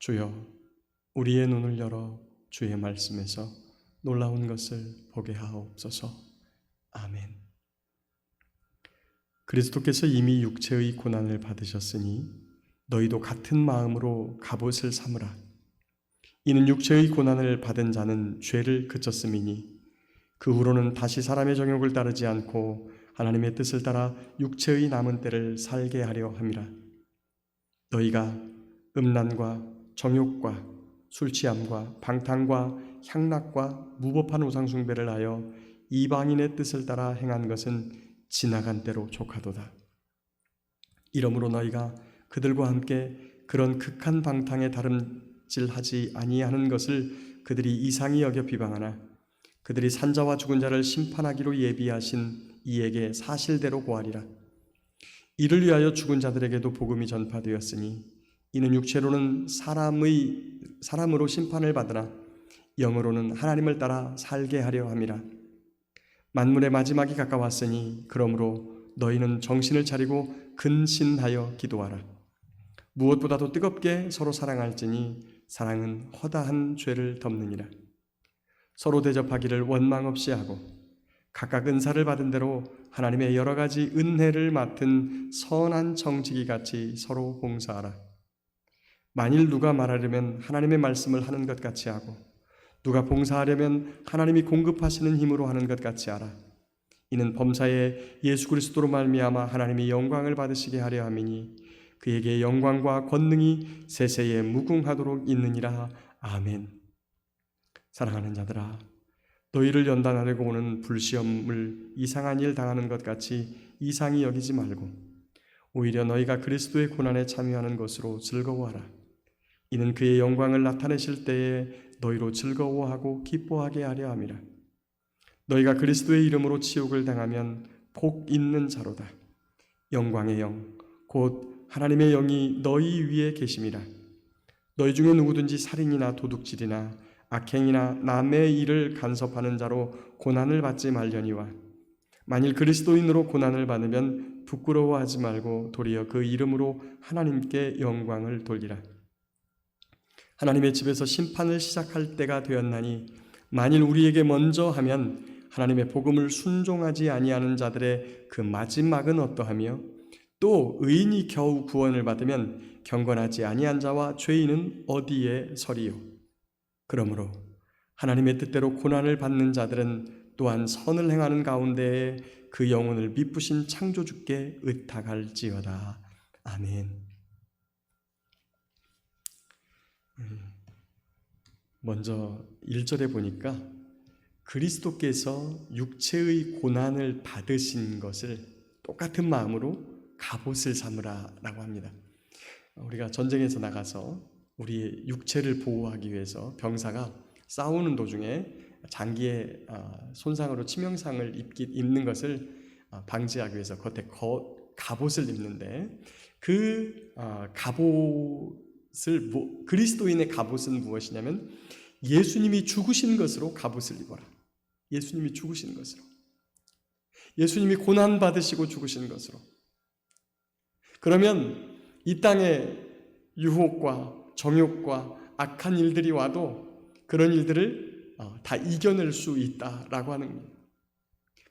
주여, 우리의 눈을 열어 주의 말씀에서 놀라운 것을 보게 하옵소서. 아멘. 그리스도께서 이미 육체의 고난을 받으셨으니 너희도 같은 마음으로 갑옷을 삼으라. 이는 육체의 고난을 받은 자는 죄를 그쳤음이니 그 후로는 다시 사람의 정욕을 따르지 않고 하나님의 뜻을 따라 육체의 남은 때를 살게 하려 함이라. 너희가 음란과 정욕과 술취함과 방탕과 향락과 무법한 우상숭배를 하여 이방인의 뜻을 따라 행한 것은 지나간 때로 족하도다. 이러므로 너희가 그들과 함께 그런 극한 방탕에 다름질하지 아니하는 것을 그들이 이상히 여겨 비방하나 그들이 산자와 죽은 자를 심판하기로 예비하신 이에게 사실대로 고하리라. 이를 위하여 죽은 자들에게도 복음이 전파되었으니 이는 육체로는 사람으로 심판을 받으나 영으로는 하나님을 따라 살게 하려 함이라. 만물의 마지막이 가까웠으니 그러므로 너희는 정신을 차리고 근신하여 기도하라. 무엇보다도 뜨겁게 서로 사랑할지니 사랑은 허다한 죄를 덮느니라. 서로 대접하기를 원망 없이 하고 각각 은사를 받은 대로 하나님의 여러 가지 은혜를 맡은 선한 청지기 같이 서로 봉사하라. 만일 누가 말하려면 하나님의 말씀을 하는 것 같이 하고 누가 봉사하려면 하나님이 공급하시는 힘으로 하는 것 같이 하라. 이는 범사에 예수 그리스도로 말미암아 하나님이 영광을 받으시게 하려 함이니 그에게 영광과 권능이 세세에 무궁하도록 있느니라. 아멘. 사랑하는 자들아, 너희를 연단하려고 오는 불시험을 이상한 일 당하는 것 같이 이상히 여기지 말고 오히려 너희가 그리스도의 고난에 참여하는 것으로 즐거워하라. 이는 그의 영광을 나타내실 때에 너희로 즐거워하고 기뻐하게 하려 함이라. 너희가 그리스도의 이름으로 치욕을 당하면 복 있는 자로다. 영광의 영, 곧 하나님의 영이 너희 위에 계심이라. 너희 중에 누구든지 살인이나 도둑질이나 악행이나 남의 일을 간섭하는 자로 고난을 받지 말려니와 만일 그리스도인으로 고난을 받으면 부끄러워하지 말고 도리어 그 이름으로 하나님께 영광을 돌리라. 하나님의 집에서 심판을 시작할 때가 되었나니 만일 우리에게 먼저 하면 하나님의 복음을 순종하지 아니하는 자들의 그 마지막은 어떠하며 또 의인이 겨우 구원을 받으면 경건하지 아니한 자와 죄인은 어디에 서리요. 그러므로 하나님의 뜻대로 고난을 받는 자들은 또한 선을 행하는 가운데에 그 영혼을 미쁘신 창조주께 의탁할지어다. 아멘. 먼저 1절에 보니까 그리스도께서 육체의 고난을 받으신 것을 똑같은 마음으로 갑옷을 삼으라 라고 합니다. 우리가 전쟁에서 나가서 우리의 육체를 보호하기 위해서 병사가 싸우는 도중에 장기에 손상으로 치명상을 입는 것을 방지하기 위해서 겉에 갑옷을 입는데 그 갑옷을 그리스도인의 갑옷은 무엇이냐면 예수님이 죽으신 것으로 갑옷을 입어라. 예수님이 죽으신 것으로. 예수님이 고난 받으시고 죽으신 것으로. 그러면 이 땅에 유혹과 정욕과 악한 일들이 와도 그런 일들을 다 이겨낼 수 있다라고 하는 겁니다.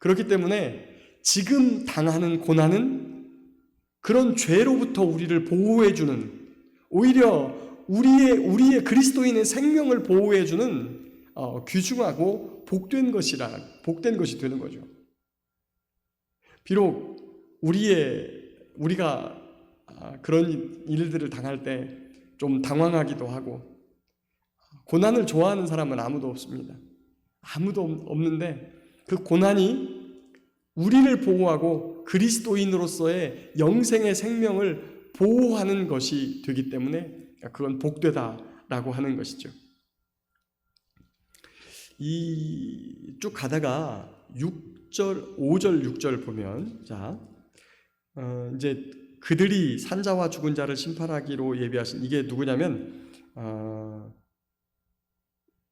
그렇기 때문에 지금 당하는 고난은 그런 죄로부터 우리를 보호해주는, 오히려 우리의 그리스도인의 생명을 보호해주는 귀중하고 복된 것이 되는 거죠. 비록 우리가 그런 일들을 당할 때 좀 당황하기도 하고 고난을 좋아하는 사람은 아무도 없습니다. 아무도 없는데 그 고난이 우리를 보호하고 그리스도인으로서의 영생의 생명을 보호하는 것이 되기 때문에 그건 복되다라고 하는 것이죠. 이 쭉 가다가 6절, 5절, 6절 보면 이제 그들이 산자와 죽은 자를 심판하기로 예비하신, 이게 누구냐면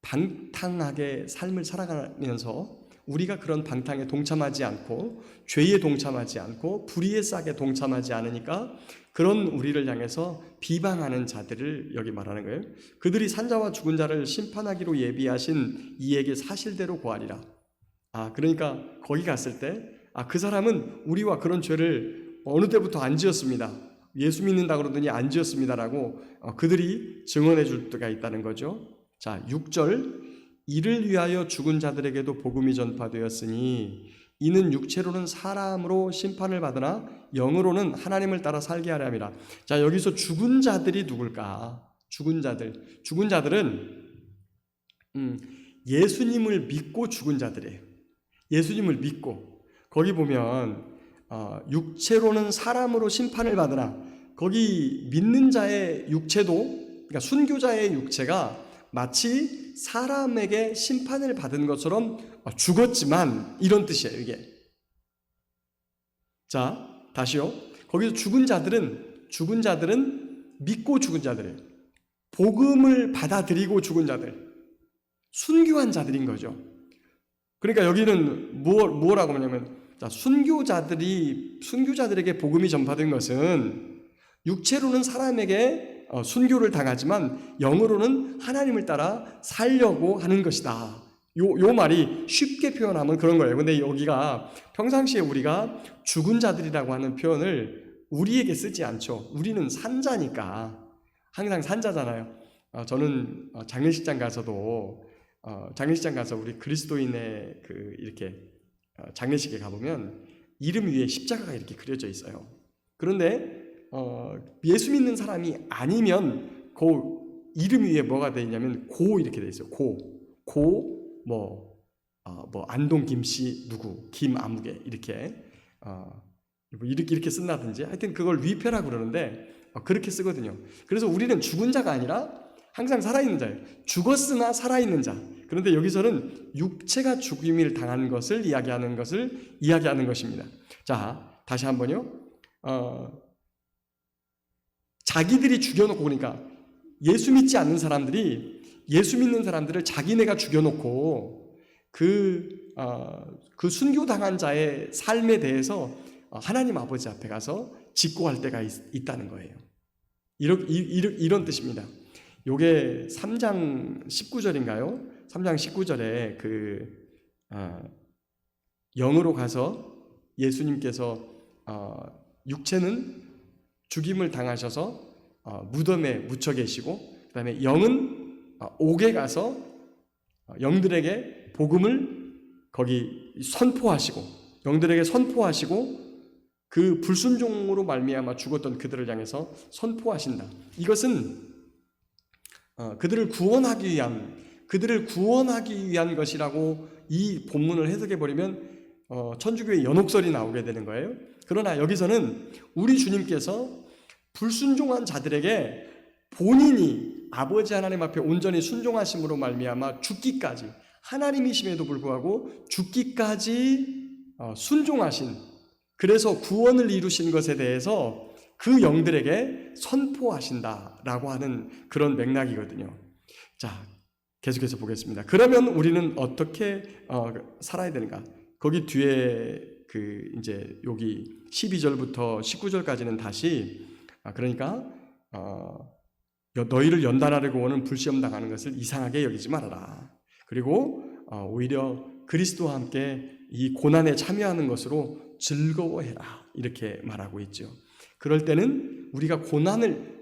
방탕하게 삶을 살아가면서 우리가 그런 방탕에 동참하지 않고 죄에 동참하지 않고 불의의 싹에 동참하지 않으니까 그런 우리를 향해서 비방하는 자들을 여기 말하는 거예요. 그들이 산자와 죽은 자를 심판하기로 예비하신 이에게 사실대로 고하리라. 그러니까 거기 갔을 때 그 사람은 우리와 그런 죄를 어느 때부터 안 지었습니다. 예수 믿는다 그러더니 안 지었습니다라고 그들이 증언해 줄 때가 있다는 거죠. 자, 6절 이를 위하여 죽은 자들에게도 복음이 전파되었으니 이는 육체로는 사람으로 심판을 받으나 영으로는 하나님을 따라 살게 하려 함이라. 자, 여기서 죽은 자들이 누굴까? 죽은 자들은 예수님을 믿고 죽은 자들이에요. 예수님을 믿고 거기 보면 육체로는 사람으로 심판을 받으나 거기 믿는 자의 육체도 그러니까 순교자의 육체가 마치 사람에게 심판을 받은 것처럼 죽었지만 이런 뜻이에요, 이게. 자, 다시요. 거기서 죽은 자들은 믿고 죽은 자들이에요. 복음을 받아들이고 죽은 자들, 순교한 자들인 거죠. 그러니까 여기는 뭐라고 하냐면 순교자들에게 복음이 전파된 것은 육체로는 사람에게 순교를 당하지만 영으로는 하나님을 따라 살려고 하는 것이다. 요 말이 쉽게 표현하면 그런 거예요. 근데 여기가 평상시에 우리가 죽은 자들이라고 하는 표현을 우리에게 쓰지 않죠. 우리는 산자니까. 항상 산자잖아요. 저는 장례식장 가서 우리 그리스도인의 이렇게 장례식에 가보면 이름 위에 십자가가 이렇게 그려져 있어요. 그런데 예수 믿는 사람이 아니면 그 이름 위에 뭐가 되어 있냐면 고 이렇게 되어 있어요. 안동 김씨 누구 김아무개 이렇게 쓴다든지 하여튼 그걸 위패라고 그러는데 그렇게 쓰거든요. 그래서 우리는 죽은 자가 아니라 항상 살아있는 자예요. 죽었으나 살아있는 자. 그런데 여기서는 육체가 죽임을 당한 것을 이야기하는 것입니다. 자, 다시 한번요. 자기들이 죽여놓고 그러니까 예수 믿지 않는 사람들이 예수 믿는 사람들을 자기네가 죽여놓고 그 순교당한 자의 삶에 대해서 하나님 아버지 앞에 가서 직고할 때가 있다는 거예요. 이런 뜻입니다. 요게 3장 19절인가요? 3장 19절에 영으로 가서 예수님께서 육체는 죽임을 당하셔서 무덤에 묻혀 계시고 그 다음에 영은 옥에 가서 영들에게 복음을 거기 영들에게 선포하시고 그 불순종으로 말미암아 죽었던 그들을 향해서 선포하신다. 이것은 그들을 구원하기 위한 것이라고 이 본문을 해석해 버리면 천주교의 연옥설이 나오게 되는 거예요. 그러나 여기서는 우리 주님께서 불순종한 자들에게 본인이 아버지 하나님 앞에 온전히 순종하심으로 말미암아 죽기까지 하나님이심에도 불구하고 죽기까지 순종하신 그래서 구원을 이루신 것에 대해서 그 영들에게 선포하신다라고 하는 그런 맥락이거든요. 자, 계속해서 보겠습니다. 그러면 우리는 어떻게 살아야 되는가? 거기 뒤에 이제 여기 12절부터 19절까지는 다시 그러니까 너희를 연단하려고 오는 불시험 당하는 것을 이상하게 여기지 말아라. 그리고 오히려 그리스도와 함께 이 고난에 참여하는 것으로 즐거워해라. 이렇게 말하고 있죠. 그럴 때는 우리가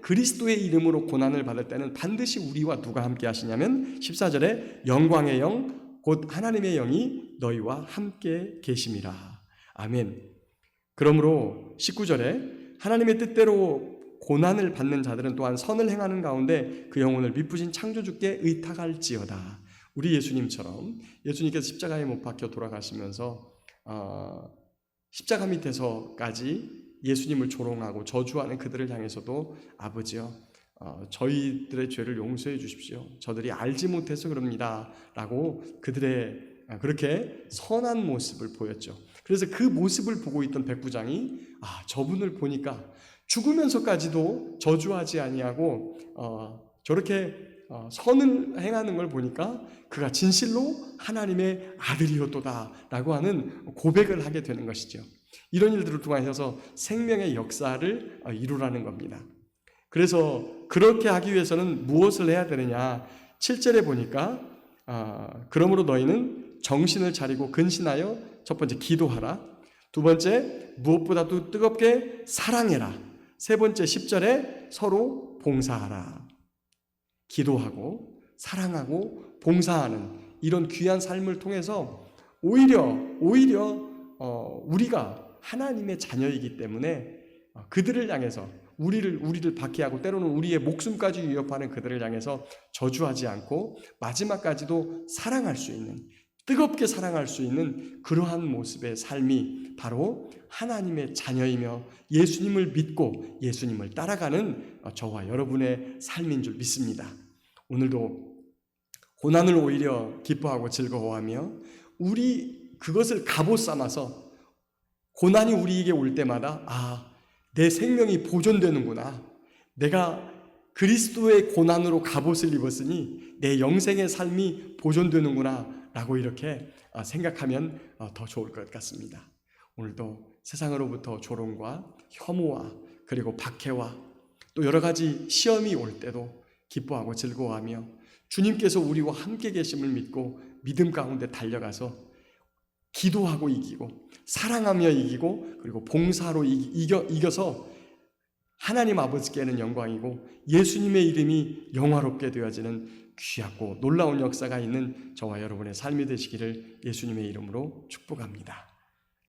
그리스도의 이름으로 고난을 받을 때는 반드시 우리와 누가 함께 하시냐면 14절에 영광의 영 곧 하나님의 영이 너희와 함께 계심이라. 아멘. 그러므로 19절에 하나님의 뜻대로 고난을 받는 자들은 또한 선을 행하는 가운데 그 영혼을 미쁘신 창조주께 의탁할지어다. 우리 예수님처럼 예수님께서 십자가에 못 박혀 돌아가시면서 십자가 밑에서까지 예수님을 조롱하고 저주하는 그들을 향해서도 아버지여 저희들의 죄를 용서해 주십시오. 저들이 알지 못해서 그럽니다. 라고 그들의 그렇게 선한 모습을 보였죠. 그래서 그 모습을 보고 있던 백부장이 저분을 보니까 죽으면서까지도 저주하지 아니하고 저렇게 선을 행하는 걸 보니까 그가 진실로 하나님의 아들이었도다라고 하는 고백을 하게 되는 것이죠. 이런 일들을 통하여서 생명의 역사를 이루라는 겁니다. 그래서 그렇게 하기 위해서는 무엇을 해야 되느냐? 7절에 보니까 그러므로 너희는 정신을 차리고 근신하여 첫 번째 기도하라. 두 번째 무엇보다도 뜨겁게 사랑해라. 세 번째 10절에 서로 봉사하라. 기도하고 사랑하고 봉사하는 이런 귀한 삶을 통해서 오히려 우리가 하나님의 자녀이기 때문에 그들을 향해서 우리를 박해하고 때로는 우리의 목숨까지 위협하는 그들을 향해서 저주하지 않고 마지막까지도 사랑할 수 있는, 뜨겁게 사랑할 수 있는 그러한 모습의 삶이 바로 하나님의 자녀이며 예수님을 믿고 예수님을 따라가는 저와 여러분의 삶인 줄 믿습니다. 오늘도 고난을 오히려 기뻐하고 즐거워하며 그것을 갑옷 삼아서 고난이 우리에게 올 때마다 내 생명이 보존되는구나. 내가 그리스도의 고난으로 갑옷을 입었으니 내 영생의 삶이 보존되는구나 라고 이렇게 생각하면 더 좋을 것 같습니다. 오늘도 세상으로부터 조롱과 혐오와 그리고 박해와 또 여러 가지 시험이 올 때도 기뻐하고 즐거워하며 주님께서 우리와 함께 계심을 믿고 믿음 가운데 달려가서 기도하고 이기고 사랑하며 이기고 그리고 봉사로 이겨서 하나님 아버지께는 영광이고 예수님의 이름이 영화롭게 되어지는 귀하고 놀라운 역사가 있는 저와 여러분의 삶이 되시기를 예수님의 이름으로 축복합니다.